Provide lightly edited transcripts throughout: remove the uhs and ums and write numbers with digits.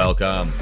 Welcome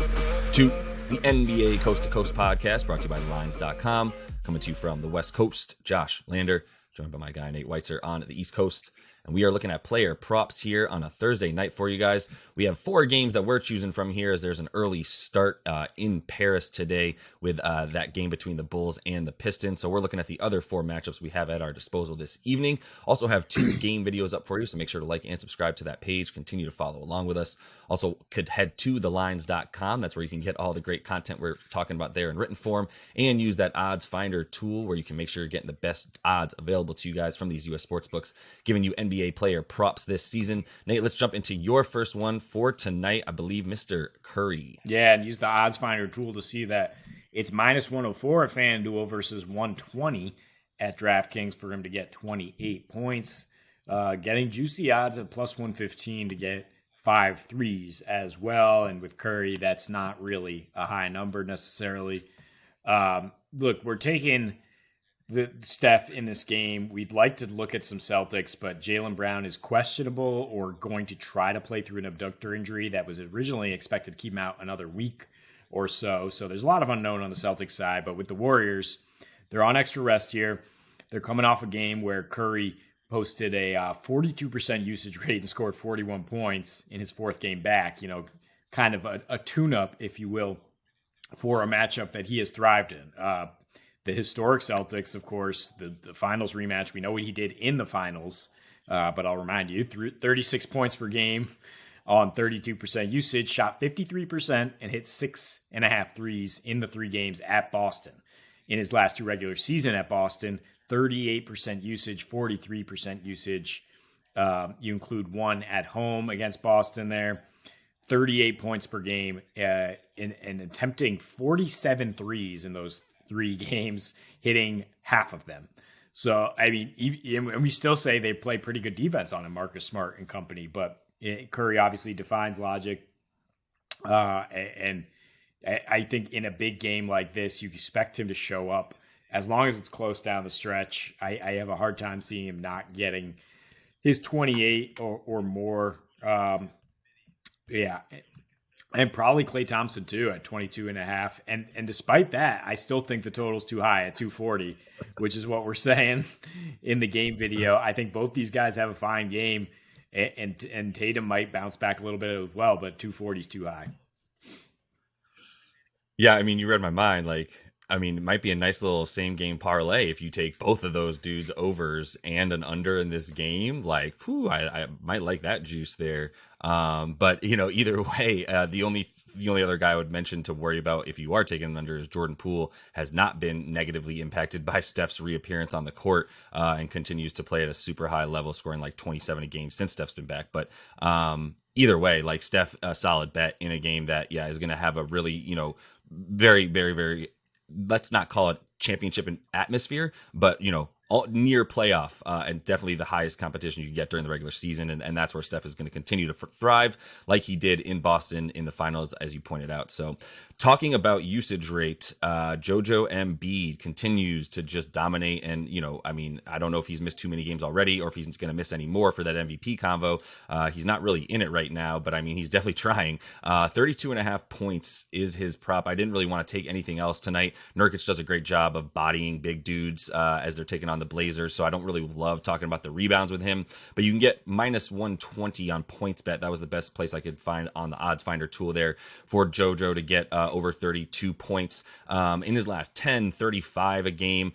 to the NBA Coast to Coast podcast, brought to you by lines.com. Coming to you from the West Coast, Josh Lander, joined by my guy Nate Weitzer on the East Coast. And we are looking at player props here on a Thursday night for you guys. We have 4 games that we're choosing from here, as there's an early start in Paris today with that game between the Bulls and the Pistons. So we're looking at the other 4 matchups we have at our disposal this evening. Also have 2 game videos up for you, so make sure to like and subscribe to that page. Continue to follow along with us. Also could head to thelines.com. That's where you can get all the great content we're talking about there in written form, and use that odds finder tool where you can make sure you're getting the best odds available to you guys from these US sports books, giving you NBA player props this season. Nate, let's jump into your first one for tonight. I believe Mr. Curry. Yeah, and use the odds finder tool to see that it's minus 104 at FanDuel versus 120 at DraftKings for him to get 28 points. Getting juicy odds at plus 115 to get 5 threes as well. And with Curry, that's not really a high number necessarily. Look, we're taking the Steph in this game. We'd like to look at some Celtics, but Jaylen Brown is questionable or going to try to play through an abductor injury that was originally expected to keep him out another week or so. So there's a lot of unknown on the Celtics side, but with the Warriors, they're on extra rest here. They're coming off a game where Curry posted a 42% usage rate and scored 41 points in his 4th game back, kind of a tune-up, if you will, for a matchup that he has thrived in. The historic Celtics, of course, the finals rematch, we know what he did in the finals, but I'll remind you, 36 points per game on 32% usage, shot 53%, and hit 6.5 threes in the 3 games at Boston. In his last 2 regular season at Boston, 38% usage, 43% usage. You include 1 at home against Boston there. 38 points per game and attempting 47 threes in those 3 games, hitting half of them. So, I mean, and we still say they play pretty good defense on him, Marcus Smart and company, but Curry obviously defines logic. And I think in a big game like this, you expect him to show up. As long as it's close down the stretch, I have a hard time seeing him not getting his 28 or more. And probably Klay Thompson too at 22.5. And despite that, I still think the total's too high at 240, which is what we're saying in the game video. I think both these guys have a fine game, and Tatum might bounce back a little bit as well, but 240 is too high. Yeah, I mean, you read my mind. It might be a nice little same game parlay if you take both of those dudes overs and an under in this game. I might like that juice there. But either way, the only other guy I would mention to worry about if you are taking an under is Jordan Poole. Has not been negatively impacted by Steph's reappearance on the court, and continues to play at a super high level, scoring 27 a game since Steph's been back. But either way, Steph, a solid bet in a game that is going to have a really very, very, very, let's not call it championship atmosphere, but all near playoff, and definitely the highest competition you can get during the regular season, and that's where Steph is going to continue to thrive like he did in Boston in the finals, as you pointed out. So talking about usage rate, JoJo Embiid continues to just dominate, and I don't know if he's missed too many games already or if he's going to miss any more for that MVP convo. He's not really in it right now, but he's definitely trying. 32.5 points is his prop. I didn't really want to take anything else tonight. Nurkic does a great job of bodying big dudes as they're taking on the Blazers, so I don't really love talking about the rebounds with him, but you can get minus 120 on PointsBet. That was the best place I could find on the odds finder tool there for JoJo to get over 32 points in his last 10, 35 a game,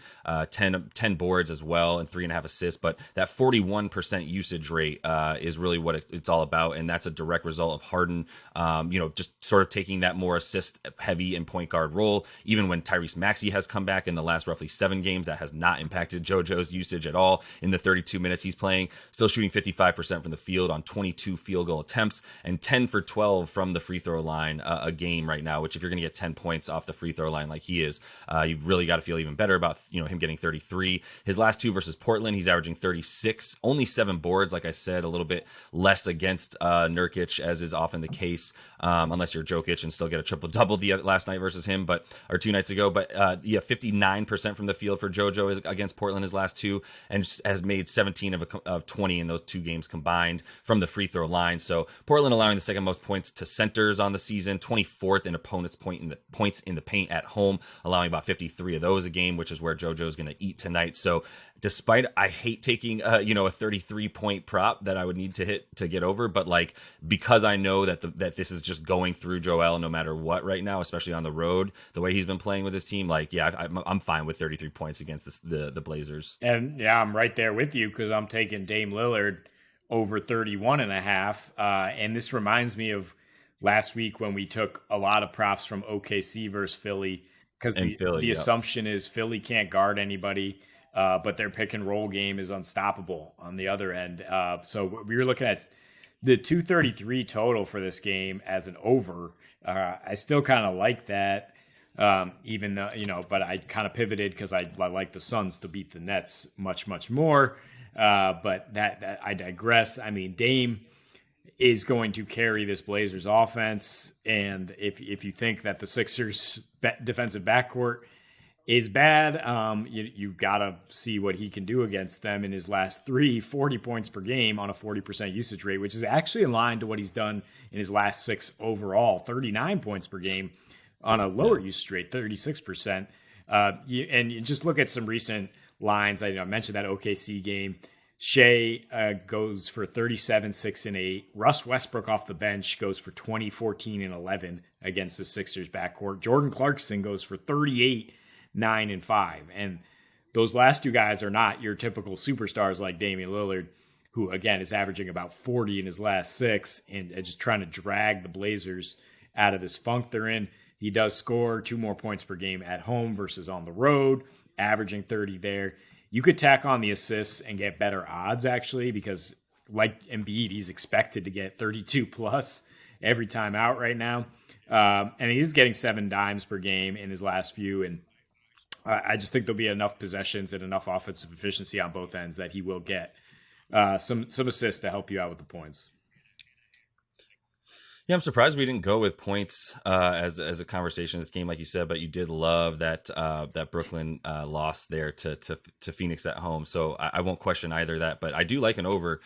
10 boards as well, and 3.5 assists. But that 41% usage rate is really what it's all about, and that's a direct result of Harden just sort of taking that more assist heavy and point guard role. Even when Tyrese Maxey has come back in the last roughly 7 games, that has not impacted JoJo's usage at all in the 32 minutes he's playing. Still shooting 55% from the field on 22 field goal attempts and 10 for 12 from the free throw line a game right now, which if you're going to get 10 points off the free throw line like he is, you've really got to feel even better about him getting 33. His last 2 versus Portland, he's averaging 36, only 7 boards. Like I said, a little bit less against Nurkic, as is often the case, unless you're Jokic and still get a triple-double last night versus him, or 2 nights ago. But 59% from the field for JoJo is against Portland. Portland his last two, and has made 17 of 20 in those two games combined from the free throw line. So Portland allowing the second most points to centers on the season, 24th in opponents' points in the paint at home, allowing about 53 of those a game, which is where JoJo's going to eat tonight. So despite I hate taking a 33-point prop that I would need to hit to get over, but like because I know that this is just going through Joel no matter what right now, especially on the road, the way he's been playing with his team, like I'm fine with 33 points against the Blazers. And yeah, I'm right there with you because I'm taking Dame Lillard over 31.5. And this reminds me of last week when we took a lot of props from OKC versus Philly, because the assumption is Philly can't guard anybody, but their pick and roll game is unstoppable on the other end. So we were looking at the 233 total for this game as an over. I still kind of like that, even though, but I kind of pivoted because I like the Suns to beat the Nets much, much more. But that I digress. I mean, Dame is going to carry this Blazers offense. And if you think that the Sixers defensive backcourt is bad, you got to see what he can do against them in his last 40 points per game on a 40% usage rate, which is actually in line to what he's done in his last 6 overall, 39 points per game on a lower usage rate, 36%. And you just look at some recent lines. I mentioned that OKC game. Shea goes for 37, 6, and 8. Russ Westbrook off the bench goes for 20, 14, and 11 against the Sixers backcourt. Jordan Clarkson goes for 38, 9, and 5. And those last two guys are not your typical superstars like Damian Lillard, who, again, is averaging about 40 in his last 6 and just trying to drag the Blazers out of this funk they're in. He does score 2 more points per game at home versus on the road, averaging 30 there. You could tack on the assists and get better odds, actually, because like Embiid, he's expected to get 32 plus every time out right now. And he's getting 7 dimes per game in his last few. And I just think there'll be enough possessions and enough offensive efficiency on both ends that he will get some assists to help you out with the points. Yeah, I'm surprised we didn't go with points as a conversation in this game, like you said. But you did love that that Brooklyn loss there to Phoenix at home, so I won't question either of that. But I do like an over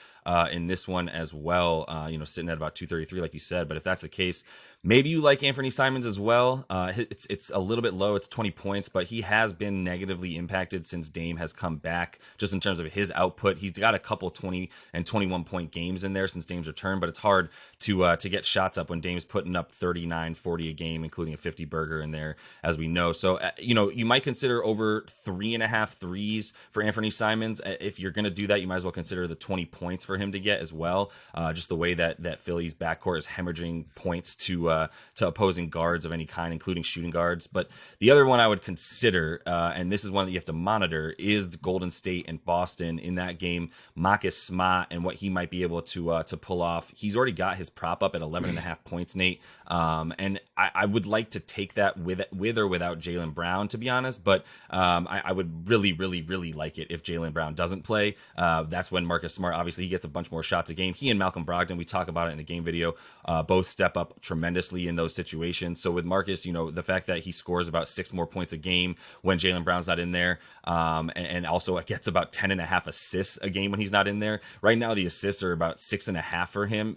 in this one as well. Sitting at about 233, like you said. But if that's the case, maybe you like Anthony Simons as well. It's a little bit low. It's 20 points, but he has been negatively impacted since Dame has come back, just in terms of his output. He's got a couple 20 and 21 point games in there since Dame's return, but it's hard to get shots up when Dame's putting up 39, 40 a game, including a 50 burger in there, as we know. So, you might consider over 3.5 threes for Anthony Simons. If you're going to do that, you might as well consider the 20 points for him to get as well. Just the way that Philly's backcourt is hemorrhaging points to opposing guards of any kind, including shooting guards. But the other one I would consider, and this is one that you have to monitor, is the Golden State and Boston in that game. Marcus Smart and what he might be able to pull off. He's already got his prop up at 11.5 points, Nate. And I would like to take that with or without Jaylen Brown, to be honest. But I would really, really, really like it if Jaylen Brown doesn't play. That's when Marcus Smart, obviously, he gets a bunch more shots a game. He and Malcolm Brogdon, we talk about it in the game video, both step up tremendously in those situations. So with Marcus, the fact that he scores about 6 more points a game when Jaylen Brown's not in there, and also gets about 10.5 assists a game when he's not in there. Right now, the assists are about 6.5 for him,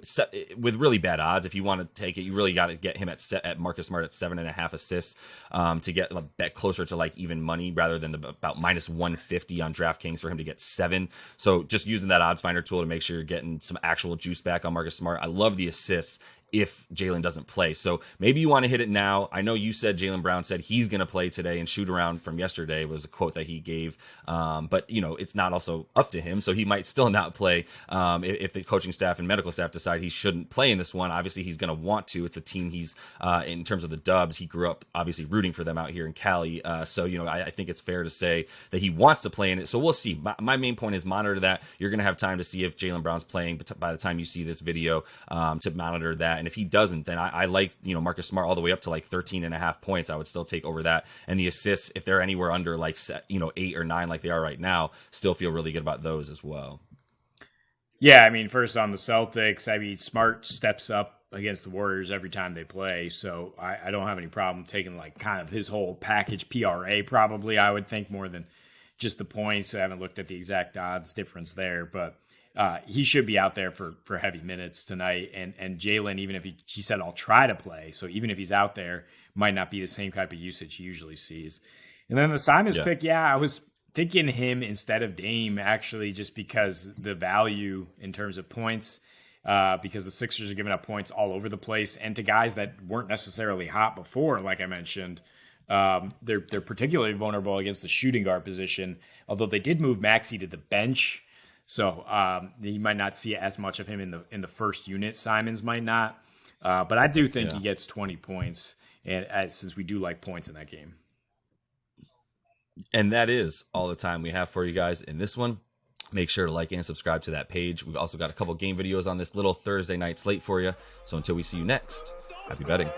with really bad odds. If you want to take it, you really got to get him at Marcus Smart at 7.5 assists to get a bet closer to like even money rather than about minus 150 on DraftKings for him to get 7. So just using that odds finder tool to make sure you're getting some actual juice back on Marcus Smart. I love the assists if Jaylen doesn't play. So maybe you want to hit it now. I know you said Jaylen Brown said he's going to play today, and shoot around from yesterday was a quote that he gave. But, it's not also up to him. So he might still not play if the coaching staff and medical staff decide he shouldn't play in this one. Obviously, he's going to want to. It's a team he's, in terms of the Dubs, he grew up obviously rooting for them out here in Cali. So, I think it's fair to say that he wants to play in it. So we'll see. My main point is monitor that. You're going to have time to see if Jaylen Brown's playing by the time you see this video, to monitor that. And if he doesn't, then I like, Marcus Smart all the way up to like 13.5 points. I would still take over that. And the assists, if they're anywhere under like, 8 or 9, like they are right now, still feel really good about those as well. Yeah. First on the Celtics, Smart steps up against the Warriors every time they play. So I don't have any problem taking like kind of his whole package PRA, probably, I would think, more than just the points. I haven't looked at the exact odds difference there, but he should be out there for heavy minutes tonight. And Jalen, even if he said, I'll try to play. So even if he's out there, might not be the same type of usage he usually sees. And then the Simons pick, I was thinking him instead of Dame, actually, just because the value in terms of points, because the Sixers are giving up points all over the place, and to guys that weren't necessarily hot before, like I mentioned. They're particularly vulnerable against the shooting guard position, although they did move Maxey to the bench. So you might not see as much of him in the first unit. Simons might not. But I do think he gets 20 points, and since we do like points in that game. And that is all the time we have for you guys in this one. Make sure to like and subscribe to that page. We've also got a couple game videos on this little Thursday night slate for you. So until we see you next, happy betting.